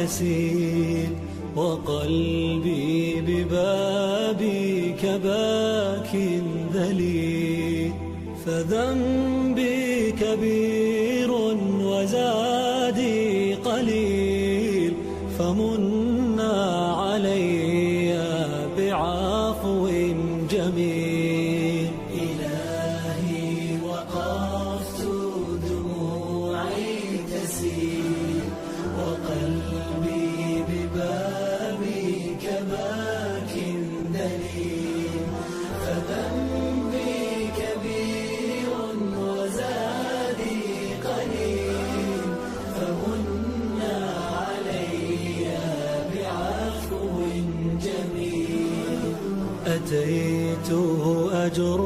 يسيل، وقلبي ببابك باك ذليل. فذنبي كبير وزادي قليل، فمنا علي بعفو جميل. إلهي وقفت دموعي تسيل، وقلبي ببابك باك ذليل. فذنبي كبير وزادي قليل، فمنا علي بعفو جميل. أتيت أجر